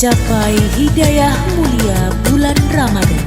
Capai hidayah mulia bulan Ramadan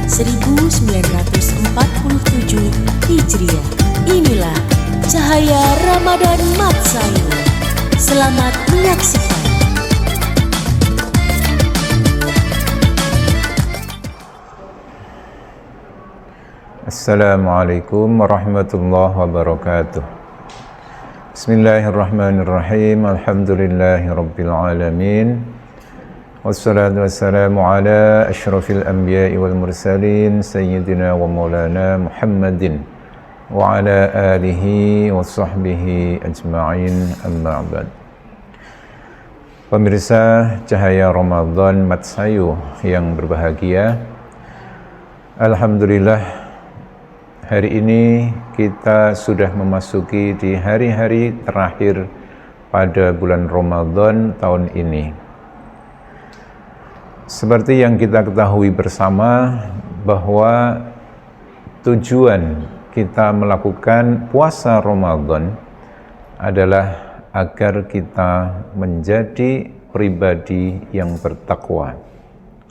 1447 Hijriah. Inilah cahaya Ramadan Matsayu. Selamat menyaksikan. Assalamualaikum warahmatullahi wabarakatuh. Bismillahirrahmanirrahim. Alhamdulillahi rabbil alamin. Wassalatu wassalamu ala asyrafil anbiya'i wal mursalin sayyidina wa maulana Muhammadin wa ala alihi wa sahbihi ajma'in, amma ba'd. Pemirsa Cahaya Ramadan Matsayu yang berbahagia, alhamdulillah, hari ini kita sudah memasuki di hari-hari terakhir pada bulan Ramadan tahun ini. Seperti yang kita ketahui bersama bahwa tujuan kita melakukan puasa Ramadan adalah agar kita menjadi pribadi yang bertakwa.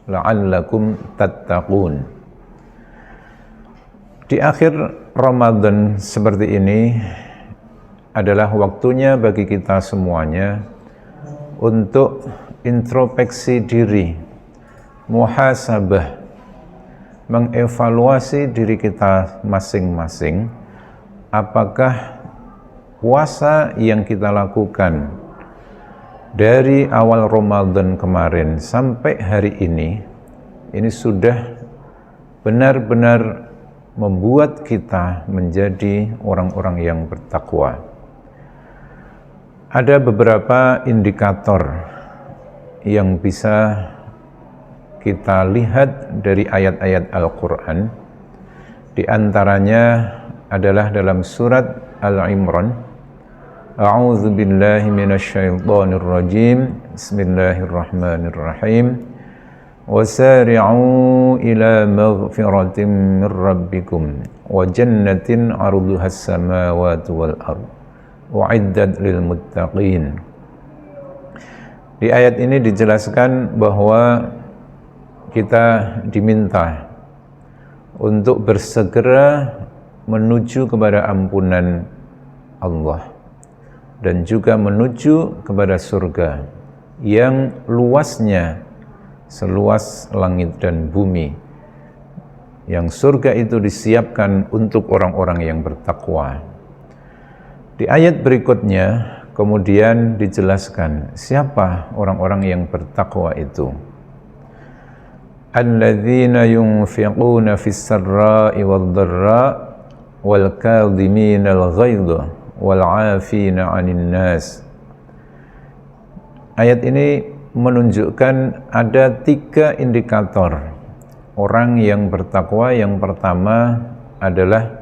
La'allakum tattaqun. Di akhir Ramadan seperti ini adalah waktunya bagi kita semuanya untuk introspeksi diri, muhasabah, mengevaluasi diri kita masing-masing. Apakah puasa yang kita lakukan dari awal Ramadan kemarin sampai hari ini sudah benar-benar membuat kita menjadi orang-orang yang bertakwa. Ada beberapa indikator yang bisa kita lihat dari ayat-ayat Al-Quran. Di antaranya adalah dalam surat Al-Imran. A'udzu billahi minasyaitonir rajim. Bismillahirrahmanirrahim. Wasari'u ila maghfiratin min rabbikum wa jannatin 'arduhas samawati wal ardh u'iddat lil muttaqin. Di ayat ini dijelaskan bahwa kita diminta untuk bersegera menuju kepada ampunan Allah dan juga menuju kepada surga yang luasnya seluas langit dan bumi, yang surga itu disiapkan untuk orang-orang yang bertakwa. Di ayat berikutnya kemudian dijelaskan siapa orang-orang yang bertakwa itu. Alladzina yunfiquna fis sarra'i wad dharra wal kadhiminal ghaidha wal 'afina 'anil nas. Ayat ini menunjukkan ada 3 indikator orang yang bertakwa. Yang pertama adalah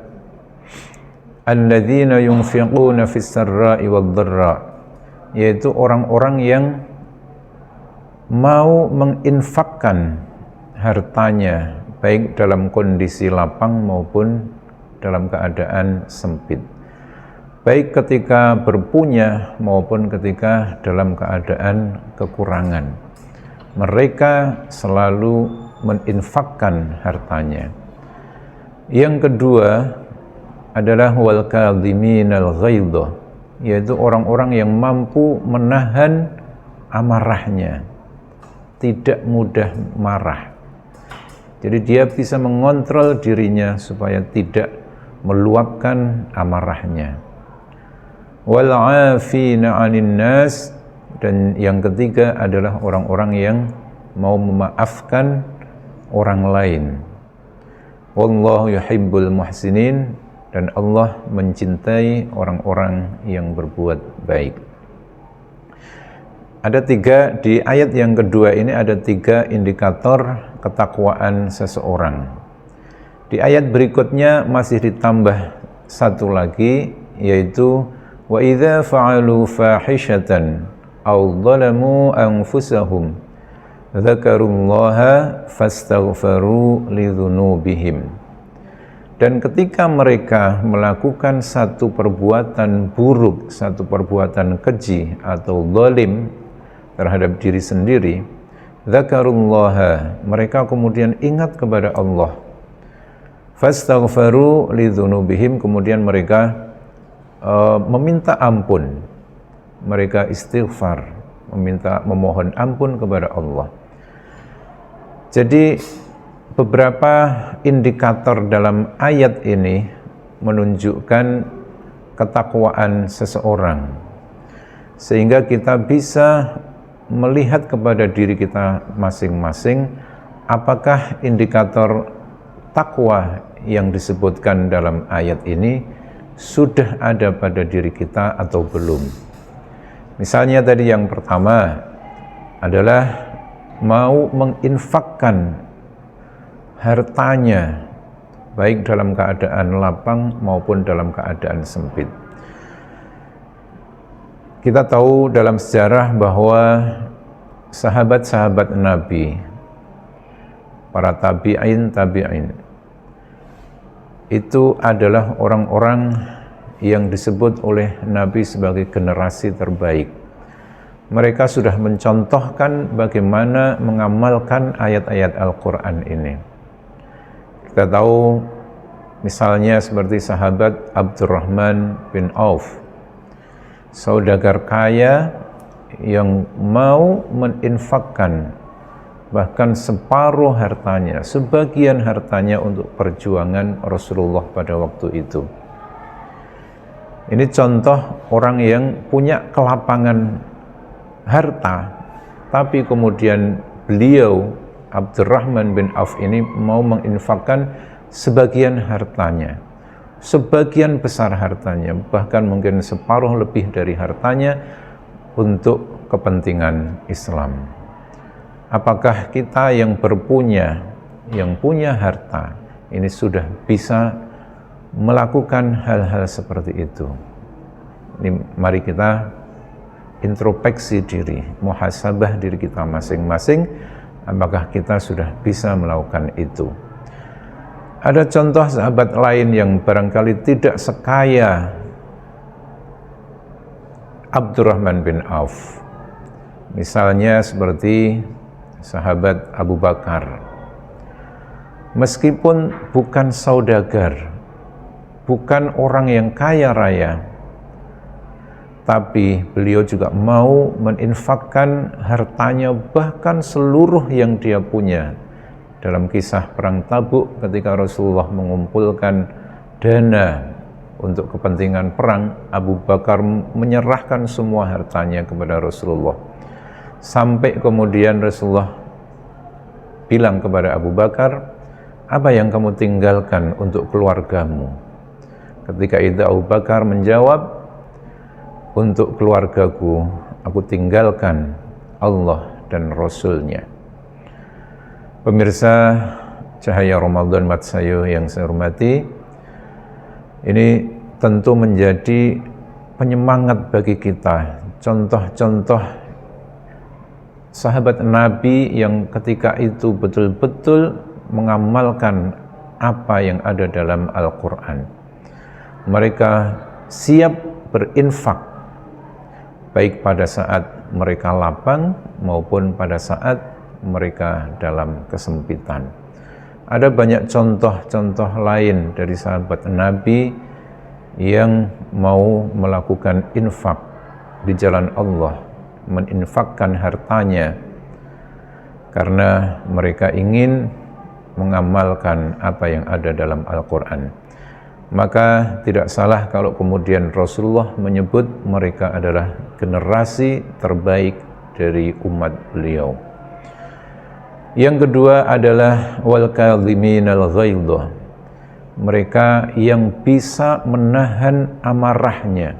alladzina yunfiquna fis sarra'i wad dharra, yaitu orang-orang yang mau menginfakkan hartanya baik dalam kondisi lapang maupun dalam keadaan sempit, baik ketika berpunya maupun ketika dalam keadaan kekurangan. Mereka selalu menginfakkan hartanya. Yang kedua adalah wal kadhiminal ghaidha, yaitu orang-orang yang mampu menahan amarahnya, tidak mudah marah. Jadi dia bisa mengontrol dirinya supaya tidak meluapkan amarahnya. Wal 'afina 'anil nas, dan yang ketiga adalah orang-orang yang mau memaafkan orang lain. Wallahu yuhibbul muhsinin, dan Allah mencintai orang-orang yang berbuat baik. Ada 3 di ayat yang kedua ini, ada 3 indikator ketakwaan seseorang. Di ayat berikutnya masih ditambah 1 lagi, yaitu wa idza fa'alu fahishatan aw dhalamu anfusahum dzakarullaha fastaghfaru lidzunubihim. Dan ketika mereka melakukan satu perbuatan buruk, satu perbuatan keji atau zalim terhadap diri sendiri, dzakarullaha, mereka kemudian ingat kepada Allah. Fastaghfaru lidzunubihim, kemudian mereka meminta ampun, mereka istighfar, memohon ampun kepada Allah. Jadi beberapa indikator dalam ayat ini menunjukkan ketakwaan seseorang, sehingga kita bisa melihat kepada diri kita masing-masing apakah indikator takwa yang disebutkan dalam ayat ini sudah ada pada diri kita atau belum. Misalnya tadi yang pertama adalah mau menginfakkan hartanya baik dalam keadaan lapang maupun dalam keadaan sempit. Kita tahu dalam sejarah bahwa sahabat-sahabat Nabi, para tabi'in, itu adalah orang-orang yang disebut oleh Nabi sebagai generasi terbaik. Mereka sudah mencontohkan bagaimana mengamalkan ayat-ayat Al-Quran ini. Kita tahu misalnya seperti sahabat Abdurrahman bin Auf, saudagar kaya yang mau meninfakkan bahkan separuh hartanya, sebagian hartanya untuk perjuangan Rasulullah pada waktu itu. Ini contoh orang yang punya kelapangan harta, tapi kemudian beliau Abdurrahman bin Auf ini mau menginfakkan sebagian hartanya, sebagian besar hartanya, bahkan mungkin separuh lebih dari hartanya untuk kepentingan Islam. Apakah kita yang punya harta ini sudah bisa melakukan hal-hal seperti itu? Ini mari kita introspeksi diri, muhasabah diri kita masing-masing, apakah kita sudah bisa melakukan itu. Ada contoh sahabat lain yang barangkali tidak sekaya Abdurrahman bin Auf. Misalnya seperti sahabat Abu Bakar. Meskipun bukan saudagar, bukan orang yang kaya raya, tapi beliau juga mau meninfakkan hartanya, bahkan seluruh yang dia punya. Dalam kisah perang Tabuk, ketika Rasulullah mengumpulkan dana untuk kepentingan perang, Abu Bakar menyerahkan semua hartanya kepada Rasulullah. Sampai kemudian Rasulullah bilang kepada Abu Bakar, apa yang kamu tinggalkan untuk keluargamu? Ketika itu Abu Bakar menjawab, untuk keluargaku, aku tinggalkan Allah dan Rasulnya. Pemirsa Cahaya Ramadan Matsayo yang saya hormati, ini tentu menjadi penyemangat bagi kita, contoh-contoh sahabat Nabi yang ketika itu betul-betul mengamalkan apa yang ada dalam Al-Quran. Mereka siap berinfak, baik pada saat mereka lapang maupun pada saat mereka dalam kesempitan. Ada banyak contoh-contoh lain dari sahabat Nabi yang mau melakukan infak di jalan Allah, meninfakkan hartanya karena mereka ingin mengamalkan apa yang ada dalam Al-Quran. Maka tidak salah kalau kemudian Rasulullah menyebut mereka adalah generasi terbaik dari umat beliau. Yang kedua adalah wal kadhiminal ghaidha, mereka yang bisa menahan amarahnya.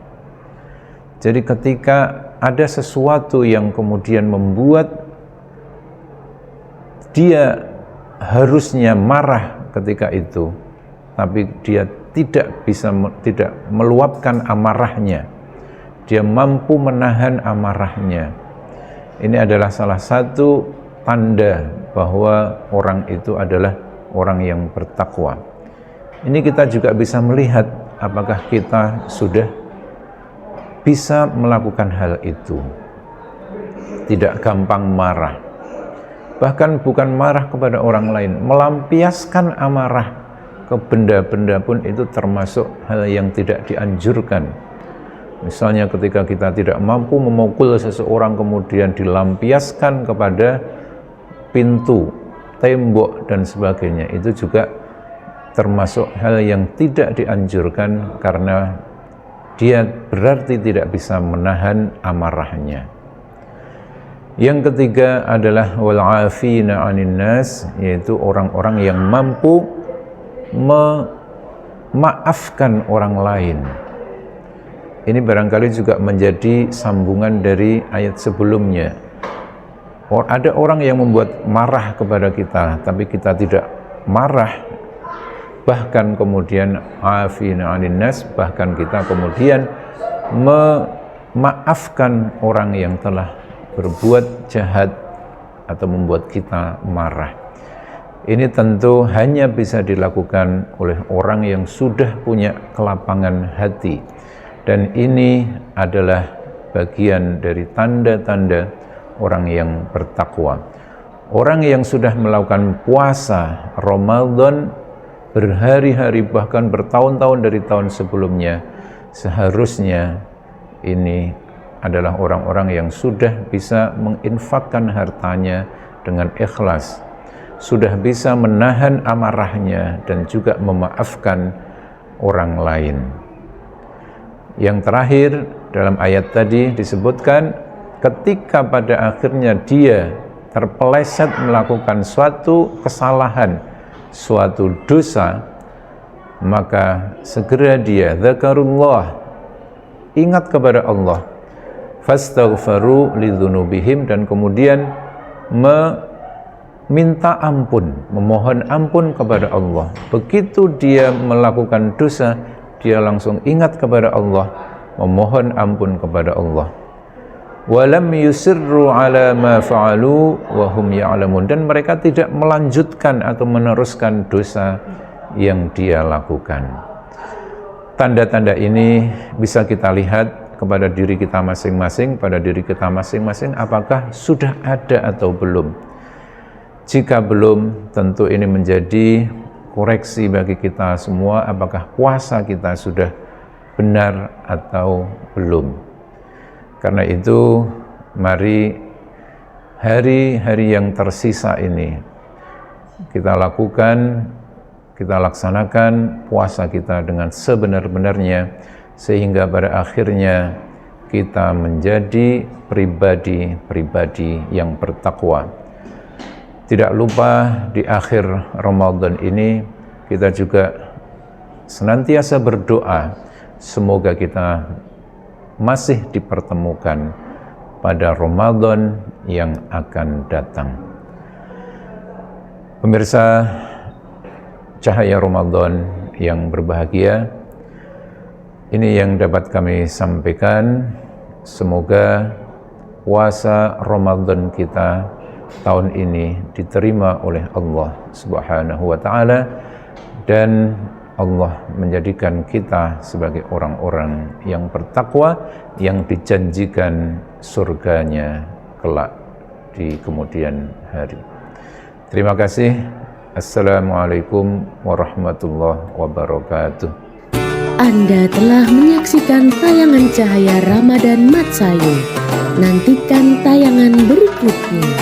Jadi ketika ada sesuatu yang kemudian membuat dia harusnya marah ketika itu, tapi dia tidak meluapkan amarahnya, dia mampu menahan amarahnya. Ini adalah salah satu tanda bahwa orang itu adalah orang yang bertakwa. Ini kita juga bisa melihat apakah kita sudah bisa melakukan hal itu. Tidak gampang marah, bahkan bukan marah kepada orang lain, melampiaskan amarah ke benda-benda pun itu termasuk hal yang tidak dianjurkan. Misalnya ketika kita tidak mampu memukul seseorang kemudian dilampiaskan kepada pintu, tembok dan sebagainya, itu juga termasuk hal yang tidak dianjurkan karena dia berarti tidak bisa menahan amarahnya. Yang ketiga adalah wal-'afina 'anil nas, yaitu orang-orang yang mampu memaafkan orang lain. Ini barangkali juga menjadi sambungan dari ayat sebelumnya. Ada orang yang membuat marah kepada kita, tapi kita tidak marah, bahkan kemudian afina 'anil nas, bahkan kita kemudian memaafkan orang yang telah berbuat jahat atau membuat kita marah. Ini tentu hanya bisa dilakukan oleh orang yang sudah punya kelapangan hati. Dan ini adalah bagian dari tanda-tanda orang yang bertakwa. Orang yang sudah melakukan puasa Ramadan berhari-hari bahkan bertahun-tahun dari tahun sebelumnya, seharusnya ini adalah orang-orang yang sudah bisa menginfakkan hartanya dengan ikhlas, sudah bisa menahan amarahnya dan juga memaafkan orang lain. Yang terakhir dalam ayat tadi disebutkan, ketika pada akhirnya dia terpeleset melakukan suatu kesalahan, suatu dosa, maka segera dia dzakarullah, ingat kepada Allah, fastaghfaru lidzunubihim, dan kemudian meminta ampun, memohon ampun kepada Allah. Begitu dia melakukan dosa, dia langsung ingat kepada Allah, memohon ampun kepada Allah. Walam yusirru ala ma fa'alu wa hum ya'lamun, dan mereka tidak melanjutkan atau meneruskan dosa yang dia lakukan. Tanda-tanda ini bisa kita lihat kepada diri kita masing-masing, pada diri kita masing-masing apakah sudah ada atau belum. Jika belum, tentu ini menjadi koreksi bagi kita semua, apakah puasa kita sudah benar atau belum. Karena itu mari hari-hari yang tersisa ini kita lakukan, kita laksanakan puasa kita dengan sebenar-benarnya, sehingga pada akhirnya kita menjadi pribadi-pribadi yang bertakwa. Tidak lupa di akhir Ramadan ini kita juga senantiasa berdoa semoga kita masih dipertemukan pada Ramadan yang akan datang. Pemirsa Cahaya Ramadan yang berbahagia, ini yang dapat kami sampaikan. Semoga puasa Ramadan kita tahun ini diterima oleh Allah Subhanahu wa ta'ala, dan Allah menjadikan kita sebagai orang-orang yang bertakwa, yang dijanjikan surganya kelak di kemudian hari. Terima kasih. Assalamualaikum warahmatullahi wabarakatuh. Anda telah menyaksikan tayangan Cahaya Ramadan Mat Sayu. Nantikan tayangan berikutnya.